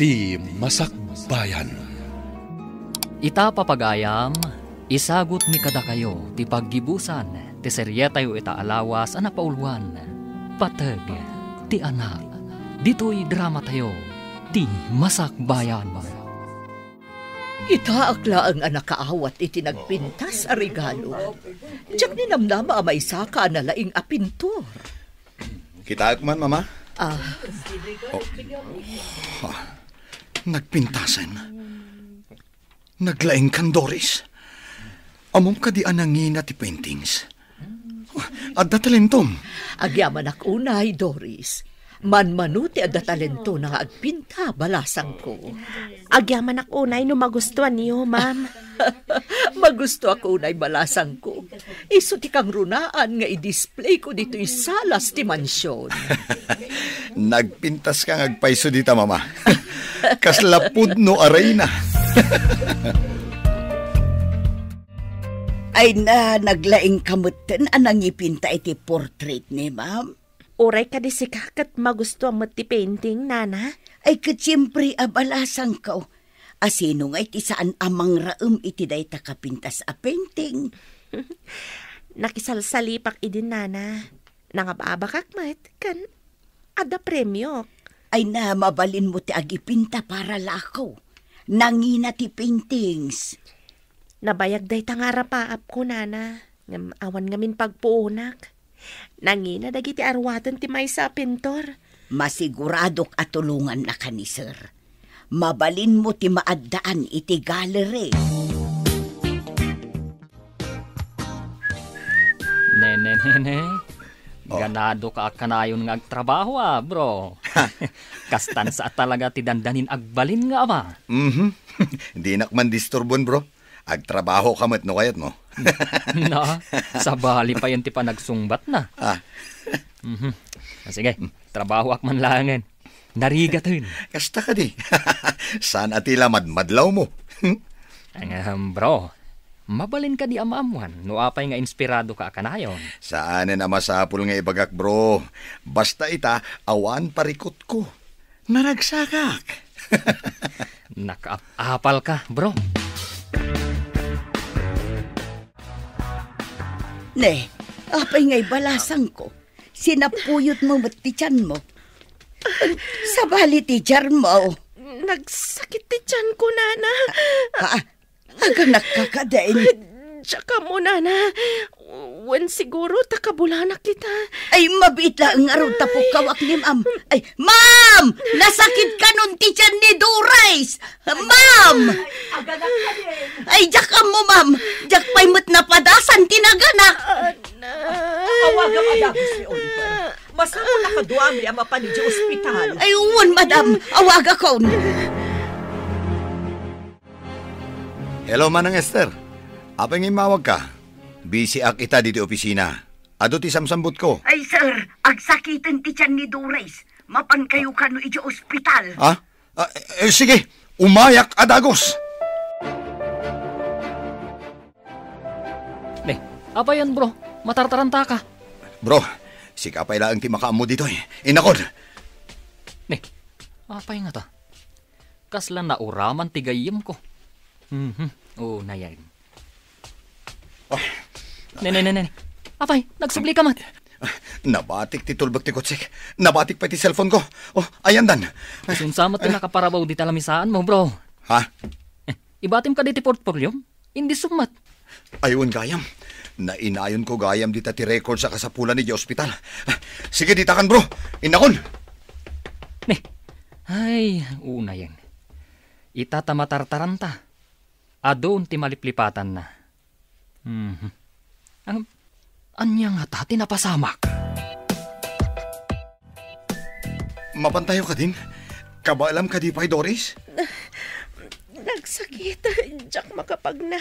ti Masakbayan. Ita papagayam, isagot mi kada kayo ti paggibusan, ti serye tayo ita alawas ana pauluan, patag, ti anak, dito'y drama tayo, ti Masakbayan. Ita akla ang anak kaawat iti nagpintas a regalo. Diyak ni namnama amay saka na laing apintor. Kita man, mama? Nagpintasan. Naglaing kan, Doris. Amom ka di anangina ti paintings. Adda talentom. Agyaman ak unay, Doris. Manmanuti adda talento na nga agpinta balasang ko. Agyaman ak unay no magustuhan niyo, ma'am. Magusto ako unay balasang ko. Iso ti kang runaan nga i-display ko dito salas ti mansyon. Nagpintas kang agpaiso dita, mama. Kaslapud no aray na. Ay na naglaing kamutten anang ipinta iti portrait ni ma'am. Uray ka di si kakat magustuhan mo ti painting, nana? Ay katsiyempre abalasang ka. Asino nga iti saan amang raum iti day takapintas a painting. Nakisalsalipak idin, nana. Nangababakak mat kan ada premyo. Ay na mabalin mo ti agipinta para lakaw. Nangina ti paintings. Nabayag day tangarapaap ko, nana. Awan ngamin pagpuunak. Nangina dagiti arwatan ti maysa pintor. Masiguradok at tulungan na ka ni sir. Mabalin mo ti maaddaan iti gallery. Nene. Ganado ka kanayon nga agtrabaho bro. Kastan sa talaga ti dandanin agbalin nga ama. Di nakman disturbon, bro. Agtrabaho ka mat no kayat mo. Na, sa bali pa yan ti pa nagsungbat na. Sige, trabaho ak man langan. Narigatin. Kasta ka di. Saan atila madlaw mo? Bro, mabalin ka di amamuan. No apay nga inspirado ka kanayon. Saan na masapul nga ibagak, bro. Basta ita, awan parikot ko. Naragsakak. Nakaapal ka, bro. Ne, apay nga'y balasang ko. Sinapuyot mo ba't ti tiyan mo? Sabali ti tiyan mo. Nagsakit ti tiyan ko, nana. Aga nakakadain. Tsaka mo, nana. Wen siguro takabulanak kita. Ay, mabit lang nga ron tapok kawak ni ma'am. Ay, ma'am! Nasakit ka nun ti tiyan ni Doris! Ma'am! Ay, jakam mo, ma'am. Jak pa'y mo't napadasan tinaganak. Awagam adagos ni Oliver. Masako nakaduami ang mapani di ospital. Ay, uwan, madam. Awaga kon. Hello, Manang Esther. Apa nga mawag ka? Busy ak ita dito opisina. Ado ti samsambot ko. Ay, sir. Agsakitan ti tiyan ni Doris. Mapan kayo kano iti ospital. Sige. Umayak adagos. Apa yan, bro? Matartaranta ka. Bro, si kapay lang ti makaamo dito Inakod. Apay nga ta? Kaslan na uraman tigayim ko. Nayan. Ne. Apay, nagsubli ka mat. Nabatik ti tulbak ti kotsik. Nabatik pa ti cellphone ko. Ayan dan. Sunsamat ti nakaparabaw di talamisaan mo, bro. Ha? Ibatim ka di ti portfolio? Hindi sumat. Ayun, gayam. Nainayon ko gayam dita ti record sa kasapulan ni di ospital. Sige, ditakan, bro. Inakon. Ay, una yan. Itatamatartaranta. Adon ti maliplipatan na. Anya nga ta, tinapasamak. Mapantayo ka din? Kabaalam ka di pa'y, Doris? Nagsakit. Diyak makapag na.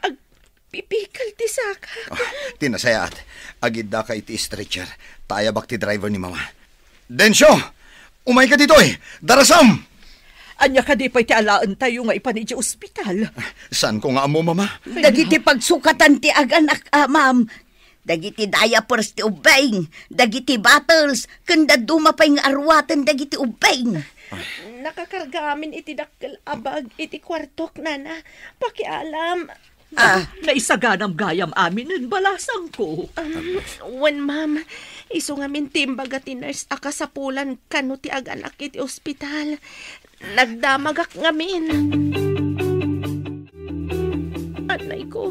Agpipikal ti saka. Tinasayaat. Agidda ka iti stretcher. Tayabak ti driver ni mama. Densyo! Umay ka dito Darasam! Anya ka di pa'y ti alaan tayo nga ipan iti ospital. Saan ko nga amo, mama? Dagiti pagsukatan ti aganak, ma'am. Dagiti diapers ti ubeng. Dagiti bottles. Kanda dumapay nga arwatan dagiti ubeng. Nakakarga amin iti dakkel abag iti kwartok, nana. Pakialam. Naisaganam gayam amin ng balasang ko. Wen, ma'am, iso ngamin timbaga ti nurse akasapulan kano ti aganak iti ospital. Nagdamagak ngamin. Anay ko,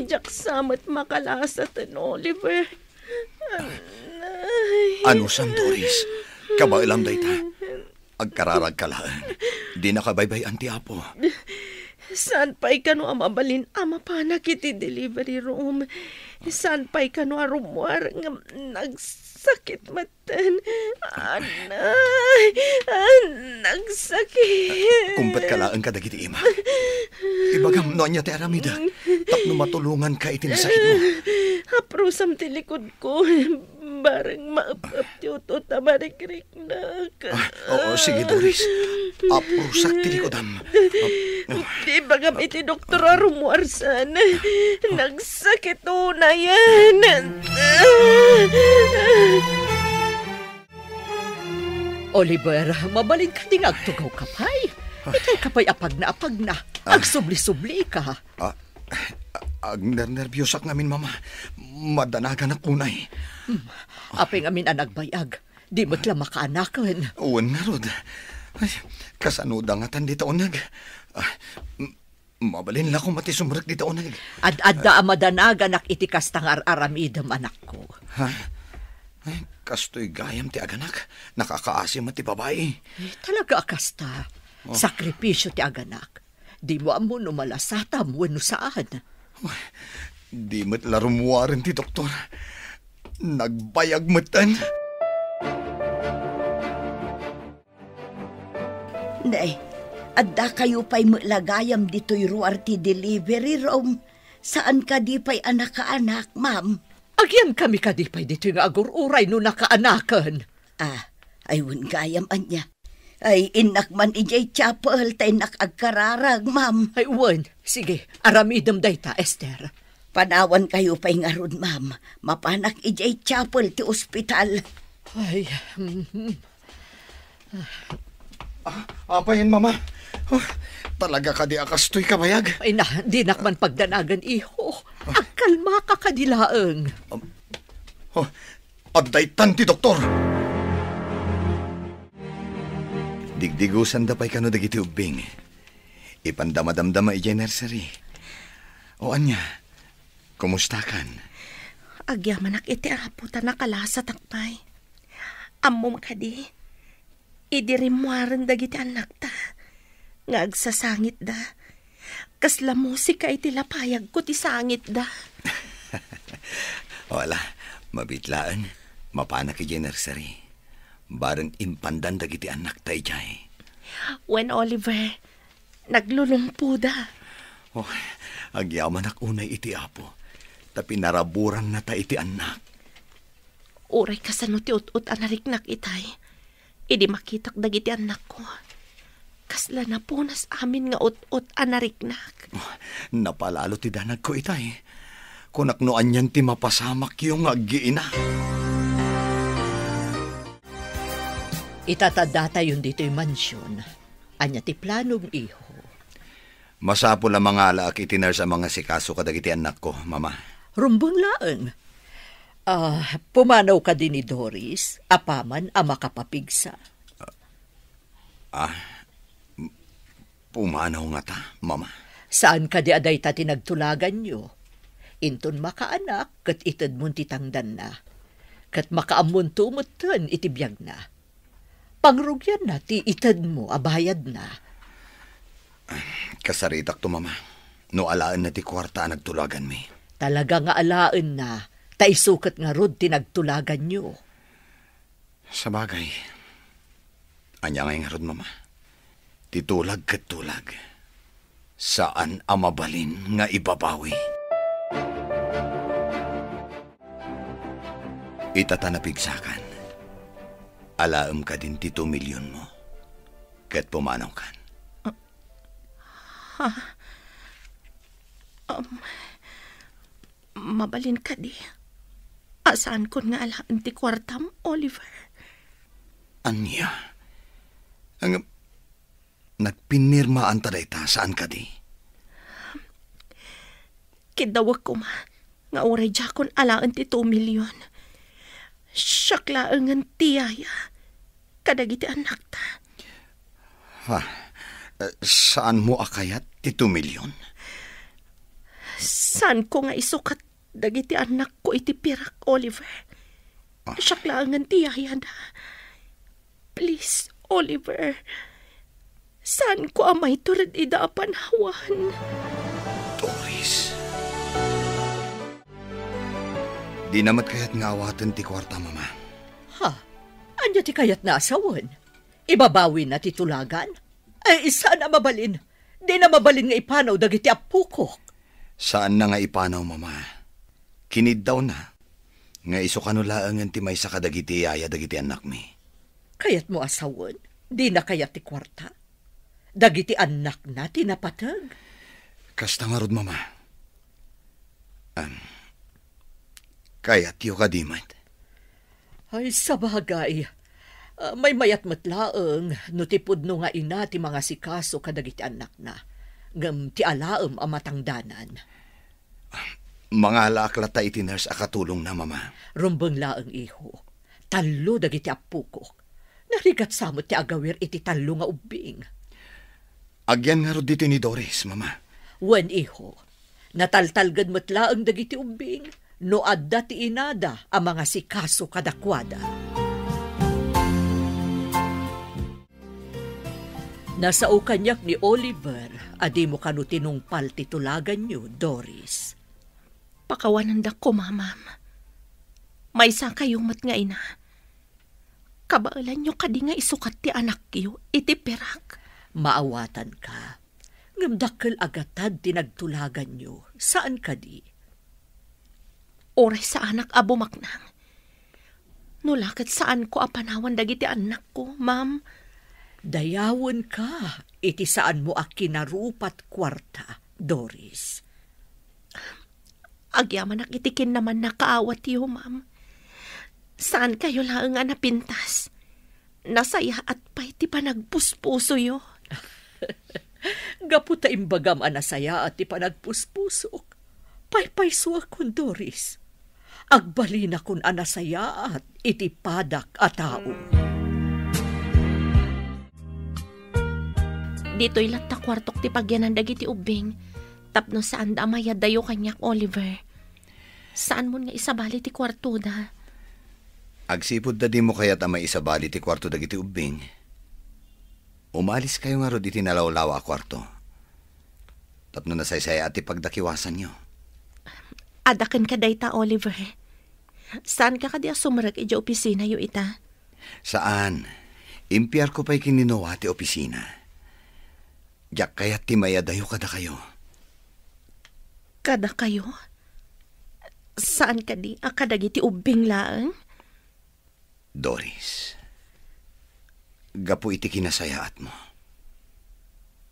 jak samat makalasat an Oliver. Ano sam, Doris? Kabailam dayta. Agkararag kalaan. Di nakabay-bayan ti Apo. Saan pa'y kano amabalin ama panak iti delivery room? Saan pa'y kano arumwar nga nagsakit matan? Anay, nagsakit. Kumpet kalaan ka dagiti ima. Ibagam no niya ti aramida. Tapno matulungan ka itinasakit mo. Haprusam ti likod ko. Barang maap-ap ti utot na marikrik na ka. Oo, sige, Doris. Aprusak ti likodam. Di bagam iti doktor arumuarsan. Nagsakit na yan. Oliver, mabalin ka ding agtugaw kapay. Itay kapay apag na. Agsubli-subli ka. Agner-nervyosak namin, Mama. Madanagan na kunay. Apeng amin ang nagbayag. Di mo't lang makaanakan. Uwan nga, Rod. Ay, kasanuda nga tan dito unag. Mabalin la ko mati sumrek dito unag. Ad-adda amadanagan ak itikas tangar aramidam anak ko. Ha? Ay, kastoy gayam ti aganak. Nakakaasim at ti babae. Talaga akasta. Sakripisyo ti aganak. Di mo amo numalasatam wano saan. Di mo't larumuwarin ti doktor. Nagbayag matan. Nay, adda kayo pa'y lagayam dito'y ruar ti delivery room. Saan ka di pa'y anak-anak, ma'am? Agyan kami kadipay dito yung agur-uray no nakaanakan. Ayun gayam anya. Ay, inak man ijay chapel tay nakagkararag, ma'am. Ay, uwan. Sige, aramidam dayta, Esther. Panawan kayo pa'y ngarod, ma'am. Mapanak ijay chapel ti ospital. Ay, Apayin, Mama. Talaga ka di akastoy kabayag. ay na, di nakman pagdanagan, iho. Akalma ka kadilaang. Addaytan ti doktor. Digdigusan da pa'y kano dagiti ubing. Ipandamadamdama ijay nursery. O anya, kumusta kan? Agyamanak iti apo ta nakalasa takpay. Ammom kadi. Idirimuaran dagiti anak ta. Ngagsasangit da. Kasla musika iti lapayag ko ti sangit da. Wala, mabitlaan. Mapanak ijay nursery. Barang impandan dagiti anak ta ijay. When Oliver, naglulumpo da. Agyaman ak unay iti apo. Tapi naraburan na ta iti anak. Uray kasano ti ut-ut anariknak itay. Idi makitak dagiti anak ko. Kasla na punas amin nga ut-ut anariknak. Napalalo ti danag ko itay. Kunaknoan yan ti mapasamak yung aggiina. Itatada tayo dito yung mansyon. Anya ti planong iho. Masapo la mga alaak itinar sa mga sikaso kadagiti anak ko, Mama. Rumbang laang. Pumanaw ka din ni Doris, apaman ang makapapigsa. Pumanaw nga ta, Mama. Saan ka di aday ta tinagtulagan nyo? Inton makaanak, kat itad mong titangdan na. Kat makaamun tumutan, itibiyag na. Pangrugyan na, ti itad mo, abayad na. Kasaritak to, Mama. No alaan na ti kwarta nagtulagan mi. Talaga nga alaan na, taisukat nga rod tinagtulagan nyo. Sa bagay, anya nga rod, Mama. Titulag kat tulag. Saan amabalin nga ibabawi? Itatanapigsakan. Alaam ka din ti 2 milyon mo. Kat pumanaw kan. Mabalin ka di. Asaan ko nga alaan ti kwartam, Oliver? Anya? Ang nagpinirmaan ta dayta saan ka di? Kidawag ko ma, nga oray jakon alaan ti 2 milyon. Syaklaangan tiyaya, kadagiti anak ta. Ha? Saan mo akayat ti 2 milyon? Saan ko nga isukat dagiti anak ko iti pirak, Oliver? Syaklaangan tiyaya na. Please, Oliver. Saan ko amay turad ida panhawan? Doris. Di namat kayat nga awatan ti kwarta, mama. Ha? Anya ti kayat na asawan? Ibabawi na ti tulagan? Ay, saan na mabalin? Di na mabalin nga ipanaw dagiti apukok. Saan na nga ipanaw, mama? Kinid daw na. Nga iso kanulaangan ti may sa kadagiti yaya dagiti anak mi. Kayat mo asawan? Di na kayat ti kwarta? Dagiti anak na tinapatag? Kasta nga rod, mama. Kayat yu kadimat. Ay, sabagay. May mayat matlaeng no tipod no nga ina ti mga sikaso kadagiti anak na. Ngam ti alaem ang matangdanan. Mga alaklata iti nurse akatulong na, mama. Rumbeng laeng iho. Talo dagiti apukok. Narigat samot ti agawir iti talo nga ubing. Agyan nga rod dito ni Doris, mama. Wen iho. Nataltalgad matlaeng dagiti ubing. No adda ti inada ang mga sikaso kadakwada. Nasao kanyak ni Oliver, adi mo kanu tinungpal titulagan nyo, Doris. Pakawanan da ko, mamam. May isa kayong mat nga ina. Kabaalan nyo kadi nga isukat ti anak yo, iti perak. Maawatan ka. Ngamdakkel agatad tinagtulagan nyo. Saan ka di? Oray sa anak abumaknang. Nulakit saan ko apanawan dagiti anak ko, ma'am. Dayawon ka. Iti saan mo akinarupat kwarta, Doris. Agyaman nakitikin naman nakaawat yo, ma'am. Saan kayo lang nga napintas? Nasaya at pa'y ti panagpuspuso yo. Gaputa imbagam anasaya at ti panagpuspusok. Paypayso akon, Doris. Agbali na kun anasaya at iti padak a tao. Dito'y latta kwartok ti pagyanan dagiti ubing. Tapno saan da amaya dayo kanyak, Oliver. Saan mo nga isabali ti kwarto da? Agsipod da di mo kaya't amay isabali ti kwarto dagiti ubing. Umalis kayo nga rod iti nalawlawa a kwarto. Tapno nasaysaya at ipagdakiwasan nyo. Adakan ka dayta, Oliver. Saan ka kadi sumarag ija opisina yo ita? Saan? Impiyar ko pa'y kininawa ti opisina. Diyak kaya't ti mayadayo kada kayo. Kada kayo? Saan ka di akadagiti ubing laang? Doris, gapu iti kinasayaat mo.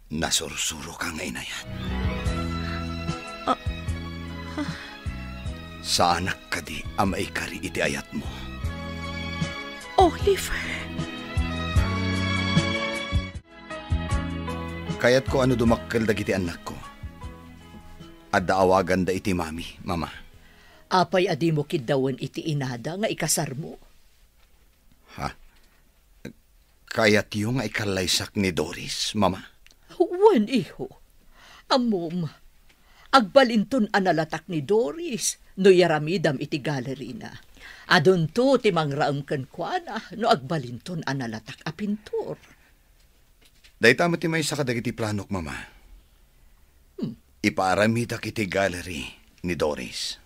Nasursuro ka nga inayat. Sa anak ka di amay kari iti ayat mo. Oliver. Kaya't ko ano dumakkel dagiti anak ko. Adda awagan da iti mami, mama. Apay adi mo kidawan iti inada nga ikasar mo. Ha? Kaya't yung nga ikalaysak ni Doris, mama? Wan, iho. Amom, agbalinton analatak ni Doris no yaramidam iti gallery na. Adun to ti mangraam ken kuana no agbalinton analatak a pintor. Dayta mo ti may sa kadagiti planok, mama. Ipaaramidak iti gallery ni Doris.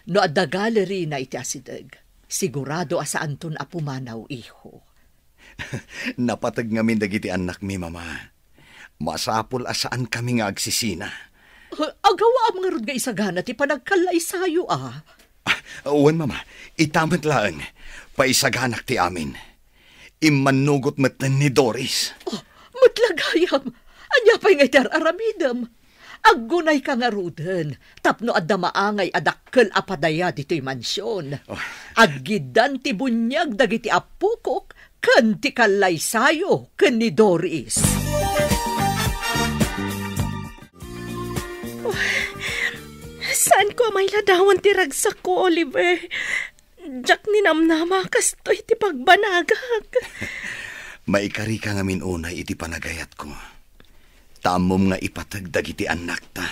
No adda gallery na iti asideg, sigurado asaan ton apumanaw, iho. Napatag ngamin dagiti anak mi, mama. Masapol asaan kami nga agsisina. Agawa ang nga rod nga isagana ti panagkalay sayo, ah. Uwan, mama. Itamat lang. Paisaganak ti amin. Imanugot matlan ni Doris. Oh, matlagayam. Anya pa'y nga iti aramidam. Aggunay ka nga ruden, tapno adda maangay adakkel apadaya dito'y mansyon. Aggidan ti bunyag dagiti apukok, kan ti kalaysayo ken ni Doris. Saan ko may ladawan ti ragsak ko, Oliver? Jak ninamnama kastoy ti pagbanagag. Maikari ka nga minunay iti panagayat ko. Tamom nga ipatagdag iti anak ta.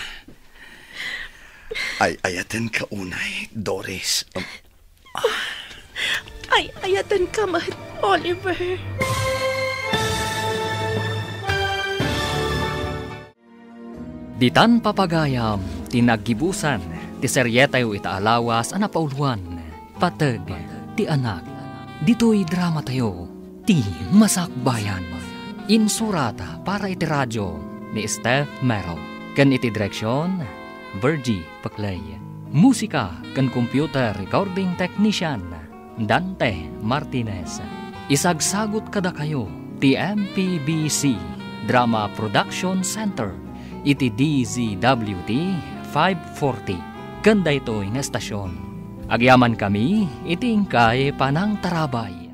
Ay ayaten ka unay, Doris. Ay ayatan ka mat, Oliver. Ditan papagayam, tinaggibusan, ti seryeta yu itaalawas ana pauluan, pateg, ti anak. Dito'y drama tayo, ti Masakbayan. Insurata para iti radyo ni Steph Mero. Ken iti direksyon, Virgie Paclay. Musika ken computer recording technician, Dante Martinez. Isagsagot kada kayo, ti MPBC Drama Production Center. Iti DZWT 540. Ganda ito nga estasyon. Agyaman kami, iti ingkay panang tarabay.